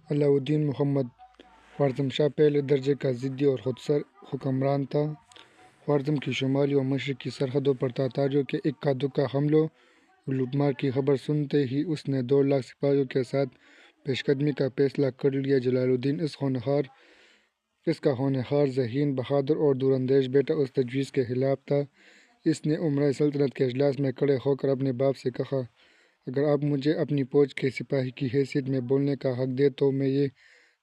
علاؤالدین محمد خوارزم شاہ پہلے درجے کا ضدی اور خودسر حکمران تھا۔ خوارزم کی شمالی و مشرقی سرحدوں پر تاتاریوں کے اکا دکا حملوں اور لوٹ مار کی خبر سنتے ہی اس نے 2 لاکھ سپاہیوں کے ساتھ پیش قدمی کا فیصلہ کر لیا۔ جلال الدین اس کا ہونہار، ذہین، بہادر اور دوراندیش بیٹا اس تجویز کے خلاف تھا۔ اس نے امرائے سلطنت کے اجلاس میں کھڑے ہو کر اپنے باپ سے کہا، اگر آپ مجھے اپنی فوج کے سپاہی کی حیثیت میں بولنے کا حق دیں تو میں یہ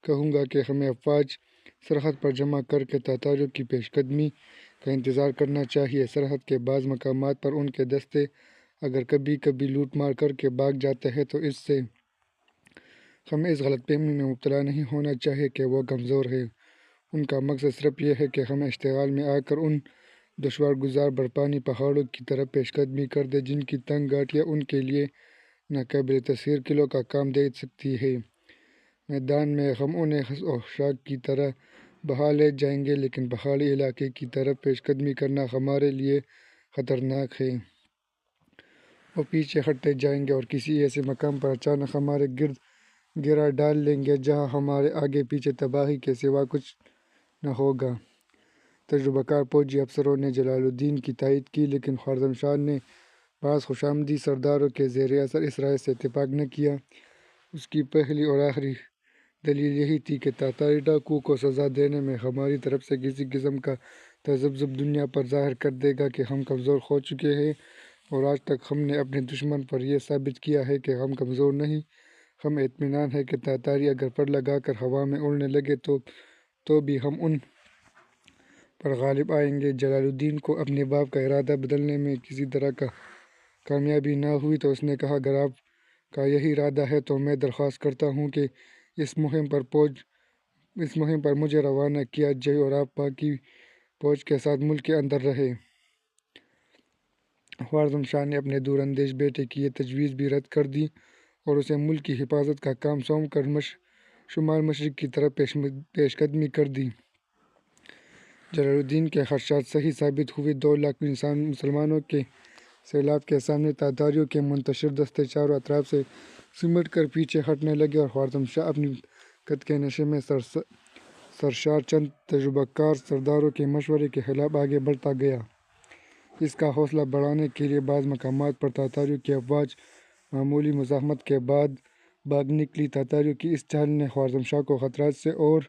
کہوں گا کہ ہمیں افواج سرحد پر جمع کر کے تاتاریوں کی پیش قدمی کا انتظار کرنا چاہیے۔ سرحد کے بعض مقامات پر ان کے دستے اگر کبھی کبھی لوٹ مار کر کے بھاگ جاتے ہیں تو اس سے ہمیں اس غلط فہمی میں مبتلا نہیں ہونا چاہیے کہ وہ کمزور ہیں۔ ان کا مقصد صرف یہ ہے کہ ہمیں اشتعال میں آ کر ان دشوار گزار برفانی پہاڑوں کی طرف پیش قدمی کر دیں جن کی تنگ گھاٹیاں ان کے لیے ناقابل تسخیر قلعوں کا کام دے سکتی ہیں۔ میدان میں ہم انہیں خاشاک کی طرح بہا لے جائیں گے لیکن پہاڑی علاقے کی طرف پیش قدمی کرنا ہمارے لیے خطرناک ہے۔ وہ پیچھے ہٹتے جائیں گے اور کسی ایسے مقام پر اچانک ہمارے گرد گھیرا ڈال لیں گے جہاں ہمارے آگے پیچھے تباہی کے سوا کچھ نہ ہوگا۔ تجربہ کار فوجی افسروں نے جلال الدین کی تائید کی لیکن خوارزم شاہ نے بعض خوشامدی سرداروں کے زیر اثر اس رائے سے اتفاق نہ کیا۔ اس کی پہلی اور آخری دلیل یہی تھی کہ تاتاری ڈاکوؤں کو سزا دینے میں ہماری طرف سے کسی قسم کا تذبذب دنیا پر ظاہر کر دے گا کہ ہم کمزور ہو چکے ہیں، اور آج تک ہم نے اپنے دشمن پر یہ ثابت کیا ہے کہ ہم کمزور نہیں۔ ہمیں اطمینان ہے کہ تاتاری اگر پر لگا کر ہوا میں اڑنے لگے تو بھی ہم ان پر غالب آئیں گے۔ جلال الدین کو اپنے باپ کا ارادہ بدلنے میں کسی طرح کامیابی نہ ہوئی تو اس نے کہا، اگر آپ کا یہی ارادہ ہے تو میں درخواست کرتا ہوں کہ اس مہم پر مجھے روانہ کیا جائے اور آپ باقی فوج کے ساتھ ملک کے اندر رہیں۔ خوارزم شاہ نے اپنے دوراندیش بیٹے کی یہ تجویز بھی رد کر دی اور اسے ملک کی حفاظت کا کام سونپ کر شمال مشرق کی طرف پیش قدمی کر دی۔ جلال الدین کے خدشات صحیح ثابت ہوئے۔ 2 لاکھ مسلمانوں کے سیلاب کے سامنے تاتاریوں کے منتشر دستے چاروں اطراف سے سمٹ کر پیچھے ہٹنے لگے اور خوارزم شاہ اپنی قد کے نشے میں سرشار چند تجربہ کار سرداروں کے مشورے کے خلاف آگے بڑھتا گیا۔ اس کا حوصلہ بڑھانے کے لیے بعض مقامات پر تاتاریوں کی افواج معمولی مزاحمت کے بعد بھاگ نکلی۔ تاتاریوں کی اس چال نے خوارزم شاہ کو خطرات سے اور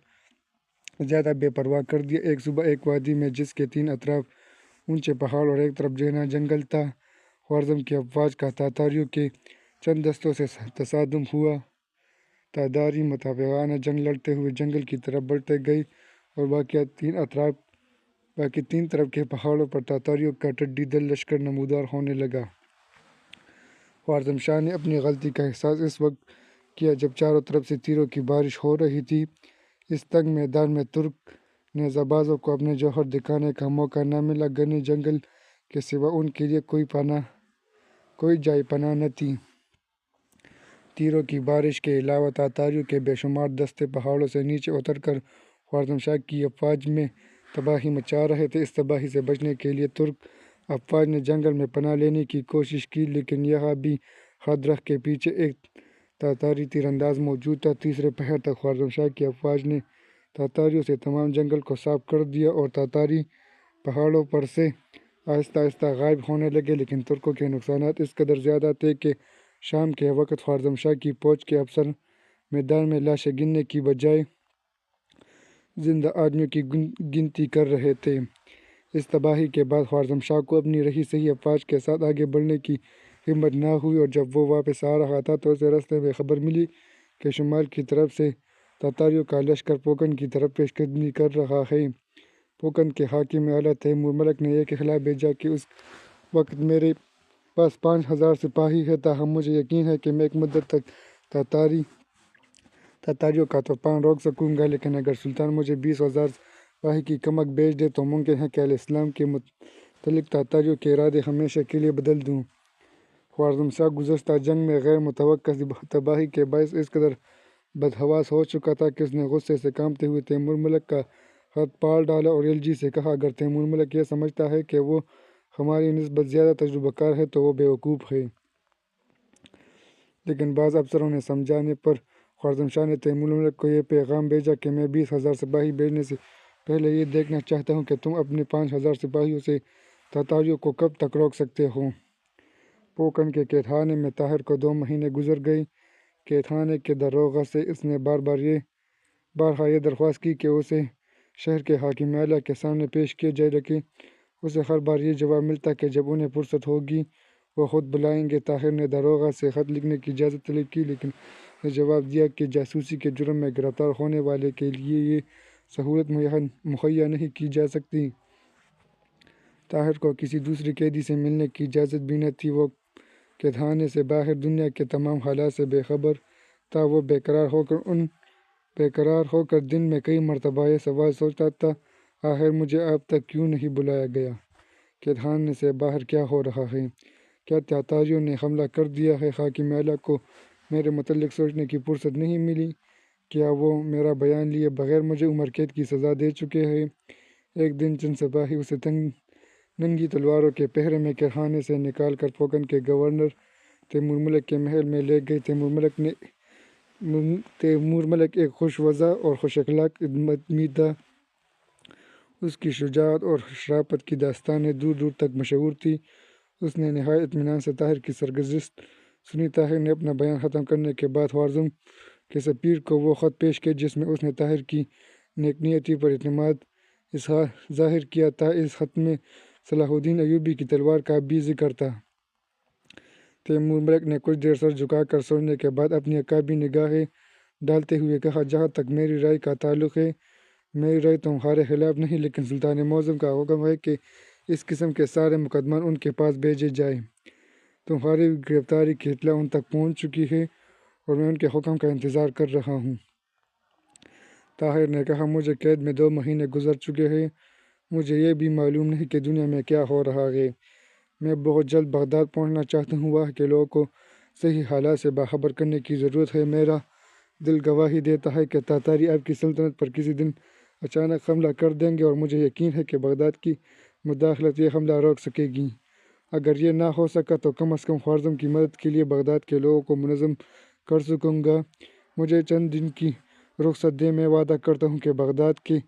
زیادہ بے پرواہ کر دیا۔ ایک صبح ایک وادی میں جس کے 3 اطراف اونچے پہاڑ اور ایک طرف گھنا جنگل تھا، خوارزم کی افواج کا تاتاریوں کے چند دستوں سے تصادم ہوا۔ تاتاری متفقانہ جنگ لڑتے ہوئے جنگل کی طرف بڑھتے گئے اور باقی 3 طرف کے پہاڑوں پر تاتاریوں کا ٹڈی دل لشکر نمودار ہونے لگا۔ خوارزم شاہ نے اپنی غلطی کا احساس اس وقت کیا جب چاروں طرف سے تیروں کی بارش ہو رہی تھی۔ اس تنگ میدان میں ترک نیزہ بازوں کو اپنے جوہر دکھانے کا موقع نہ ملا۔ گھنے جنگل کے سوا ان کے لیے کوئی جائے پناہ نہ تھی۔ تیروں کی بارش کے علاوہ تاتاریوں کے بے شمار دستے پہاڑوں سے نیچے اتر کر خوارزم شاہ کی افواج میں تباہی مچا رہے تھے۔ اس تباہی سے بچنے کے لیے ترک افواج نے جنگل میں پناہ لینے کی کوشش کی لیکن یہاں بھی ہر درخت کے پیچھے ایک تاتاری تیر انداز موجود تھا۔ تیسرے پہر تک خوارزم شاہ کی افواج نے تاتاریوں سے تمام جنگل کو صاف کر دیا اور تاتاری پہاڑوں پر سے آہستہ آہستہ غائب ہونے لگے، لیکن ترکوں کے نقصانات اس قدر زیادہ تھے کہ شام کے وقت خوارزم شاہ کی فوج کے افسر میدان میں لاشیں گننے کی بجائے زندہ آدمیوں کی گنتی کر رہے تھے۔ اس تباہی کے بعد خوارزم شاہ کو اپنی رہی سہی افواج کے ساتھ آگے بڑھنے کی ہمت نہ ہوئی اور جب وہ واپس آ رہا تھا تو اسے راستے میں خبر ملی کہ شمال کی طرف سے تاتاریوں کا لشکر پوکن کی طرف پیش قدمی کر رہا ہے۔ پوکن کے حاکم اعلیٰ تیمور ملک نے یہ اخلاع بھیجا کہ اس وقت میرے پاس 5000 سپاہی ہیں، تاہم مجھے یقین ہے کہ میں ایک مدت تک تاتاریوں کا طوفان روک سکوں گا، لیکن اگر سلطان مجھے 20,000 سپاہی کی کمک بھیج دے تو ممکن ہے کہ اہل اسلام کے متعلق تاتاریوں کے ارادے ہمیشہ کے لیے بدل دوں۔ خوارزم شاہ گزشتہ جنگ میں غیر متوقع تباہی کے باعث اس قدر بدحواس ہو چکا تھا کہ اس نے غصے سے کانپتے ہوئے تیمور ملک کا خط پھاڑ ڈالا اور خلجی سے کہا، اگر تیمور ملک یہ سمجھتا ہے کہ وہ ہماری نسبت زیادہ تجربہ کار ہے تو وہ بیوقوف ہے۔ لیکن بعض افسروں نے سمجھانے پر خواrzم شاہ نے تیمور ملک کو یہ پیغام بھیجا کہ میں 20,000 سپاہی بھیجنے سے پہلے یہ دیکھنا چاہتا ہوں کہ تم اپنے 5,000 سپاہیوں سے تاتاریوں کو کب تک روک سکتے ہو۔ پوکن کے قید خانے میں طاہر کو 2 مہینے گزر گئے۔ قید خانے کے داروغہ سے اس نے بارہا یہ درخواست کی کہ اسے شہر کے حاکم اعلیٰ کے سامنے پیش کیا جائے، لیکن اسے ہر بار یہ جواب ملتا کہ جب انہیں فرصت ہوگی وہ خود بلائیں گے۔ طاہر نے داروغہ سے خط لکھنے کی اجازت طلب کی، لیکن اس نے جواب دیا کہ جاسوسی کے جرم میں گرفتار ہونے والے کے لیے یہ سہولت مہیا نہیں کی جا سکتی۔ طاہر کو کسی دوسرے قیدی سے ملنے کی اجازت بھی نہ تھی۔ وہ قید خانے سے باہر دنیا کے تمام حالات سے بے خبر تھا۔ وہ بیقرار ہو کر دن میں کئی مرتبہ یہ سوال سوچتا تھا، آخر مجھے اب تک کیوں نہیں بلایا گیا؟ قید خانے سے باہر کیا ہو رہا ہے؟ کیا تاتاریوں نے حملہ کر دیا ہے؟ حاکم اعلیٰ کو میرے متعلق سوچنے کی فرصت نہیں ملی؟ کیا وہ میرا بیان لیے بغیر مجھے عمر قید کی سزا دے چکے ہیں؟ ایک دن چند سپاہی اسے ننگی تلواروں کے پہرے میں قید خانے سے نکال کر پوکن کے گورنر تیمور ملک کے محل میں لے گئے۔ تیمور ملک ایک خوش وضع اور خوش اخلاق آدمی تھا۔ اس کی شجاعت اور شرافت کی داستانیں دور دور تک مشہور تھیں۔ اس نے نہایت اطمینان سے طاہر کی سرگزشت سنی۔ طاہر نے اپنا بیان ختم کرنے کے بعد خوارزم کے سفیر کو وہ خط پیش کیا جس میں اس نے طاہر کی نیک نیتی پر اعتماد ظاہر کیا تھا۔ اس خط میں صلاح الدین ایوبی کی تلوار کا بھی ذکر تھا۔ تیمور ملک نے کچھ دیر سر جھکا کر سوچنے کے بعد اپنی عقابی نگاہیں ڈالتے ہوئے کہا، جہاں تک میری رائے کا تعلق ہے، میری رائے تمہارے خلاف نہیں، لیکن سلطان معظم کا حکم ہے کہ اس قسم کے سارے مقدمات ان کے پاس بھیجے جائیں۔ تمہاری گرفتاری کی اطلاع ان تک پہنچ چکی ہے اور میں ان کے حکم کا انتظار کر رہا ہوں۔ طاہر نے کہا، مجھے قید میں 2 مہینے گزر چکے ہیں۔ مجھے یہ بھی معلوم نہیں کہ دنیا میں کیا ہو رہا ہے۔ میں بہت جلد بغداد پہنچنا چاہتا ہوں۔ وہاں کے لوگوں کو صحیح حالات سے باخبر کرنے کی ضرورت ہے۔ میرا دل گواہی دیتا ہے کہ تاتاری آپ کی سلطنت پر کسی دن اچانک حملہ کر دیں گے، اور مجھے یقین ہے کہ بغداد کی مداخلت یہ حملہ روک سکے گی۔ اگر یہ نہ ہو سکا تو کم از کم خوارزم کی مدد کے لیے بغداد کے لوگوں کو منظم کر سکوں گا۔ مجھے چند دن کی رخصت دیں، میں وعدہ کرتا ہوں کہ بغداد کے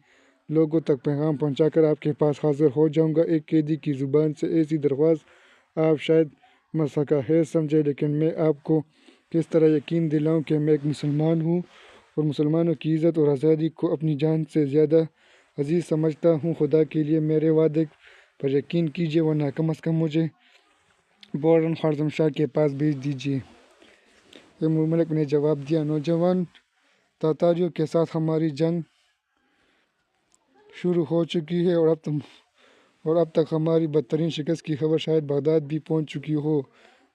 لوگوں تک پیغام پہنچا کر آپ کے پاس حاضر ہو جاؤں گا۔ ایک قیدی کی زبان سے ایسی درخواست آپ شاید مسخرہ خیز سمجھیں، لیکن میں آپ کو کس طرح یقین دلاؤں کہ میں ایک مسلمان ہوں اور مسلمانوں کی عزت اور آزادی کو اپنی جان سے زیادہ عزیز سمجھتا ہوں۔ خدا کے لیے میرے وعدے پر یقین کیجیے، ورنہ کم از کم مجھے فوراً خوارزم شاہ کے پاس بھیج دیجیے۔ تیمور ملک نے جواب دیا، نوجوان، تاتاریوں کے ساتھ ہماری جنگ شروع ہو چکی ہے اور اب تک ہماری بدترین شکست کی خبر شاید بغداد بھی پہنچ چکی ہو۔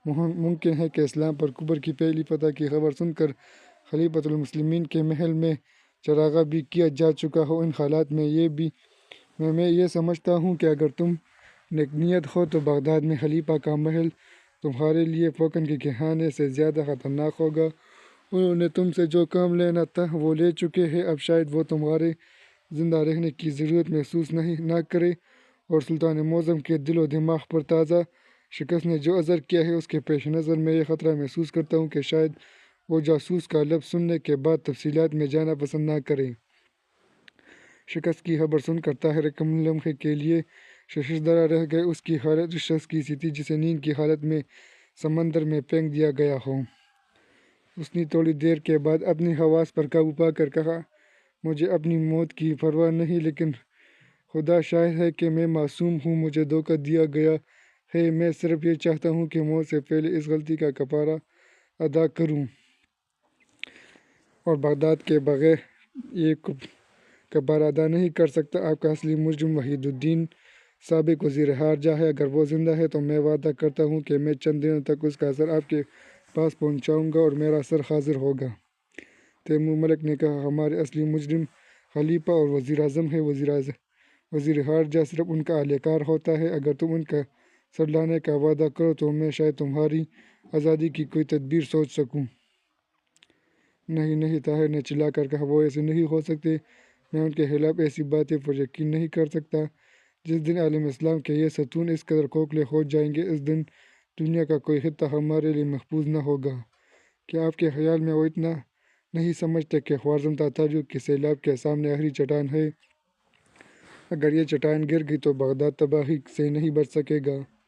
ممکن ہے کہ اسلام پر کفر کی پہلی فتح کی خبر سن کر خلیفۃ المسلمین کے محل میں چراغاں بھی کیا جا چکا ہو۔ ان حالات میں میں یہ سمجھتا ہوں کہ اگر تم نیک نیت ہو تو بغداد میں خلیفہ کا محل تمہارے لیے پوکن کے قید خانے سے زیادہ خطرناک ہوگا۔ انہوں نے تم سے جو کام لینا تھا وہ لے چکے ہیں۔ اب شاید وہ تمہارے زندہ رہنے کی ضرورت محسوس نہ کرے، اور سلطان معظم کے دل و دماغ پر تازہ شکست نے جو اثر کیا ہے اس کے پیش نظر میں یہ خطرہ محسوس کرتا ہوں کہ شاید وہ جاسوس کا لفظ سننے کے بعد تفصیلات میں جانا پسند نہ کریں۔ شکست کی خبر سن کر طاہر ایک لمحے کے لیے ششدر رہ گئے۔ اس کی حالت اس شخص کی سی تھی جسے نیند کی حالت میں سمندر میں پھینک دیا گیا ہو۔ اس نے تھوڑی دیر کے بعد اپنے حواس پر قابو پا کر کہا، مجھے اپنی موت کی پرواہ نہیں، لیکن خدا شاہد ہے کہ میں معصوم ہوں۔ مجھے دھوکہ دیا گیا ہے۔ میں صرف یہ چاہتا ہوں کہ موت سے پہلے اس غلطی کا کفارہ ادا کروں، اور بغداد کے بغیر یہ کفارہ ادا نہیں کر سکتا۔ آپ کا اصلی مجرم وحید الدین سابق وزیر خارجہ ہے۔ اگر وہ زندہ ہے تو میں وعدہ کرتا ہوں کہ میں چند دنوں تک اس کا سر آپ کے پاس پہنچاؤں گا اور میرا سر حاضر ہوگا۔ تیمور ملک نے کہا، ہمارے اصلی مجرم خلیفہ اور وزیر اعظم ہیں۔ وزیر خارجہ صرف ان کا اہلکار ہوتا ہے۔ اگر تم ان کا سر لانے کا وعدہ کرو تو میں شاید تمہاری آزادی کی کوئی تدبیر سوچ سکوں۔ نہیں نہیں، طاہر نے چلا کر کہا، وہ ایسے نہیں ہو سکتے۔ میں ان کے خلاف ایسی باتیں پر یقین نہیں کر سکتا۔ جس دن عالم اسلام کے یہ ستون اس قدر کھوکھلے ہو جائیں گے، اس دن دنیا کا کوئی خطہ ہمارے لیے محفوظ نہ ہوگا۔ کیا آپ کے خیال میں وہ اتنا نہیں سمجھتے کہ خوارزم تاتاریوں کے سیلاب کے سامنے آخری چٹان ہے۔ اگر یہ چٹان گر گئی تو بغداد تباہی سے نہیں بچ سکے گا۔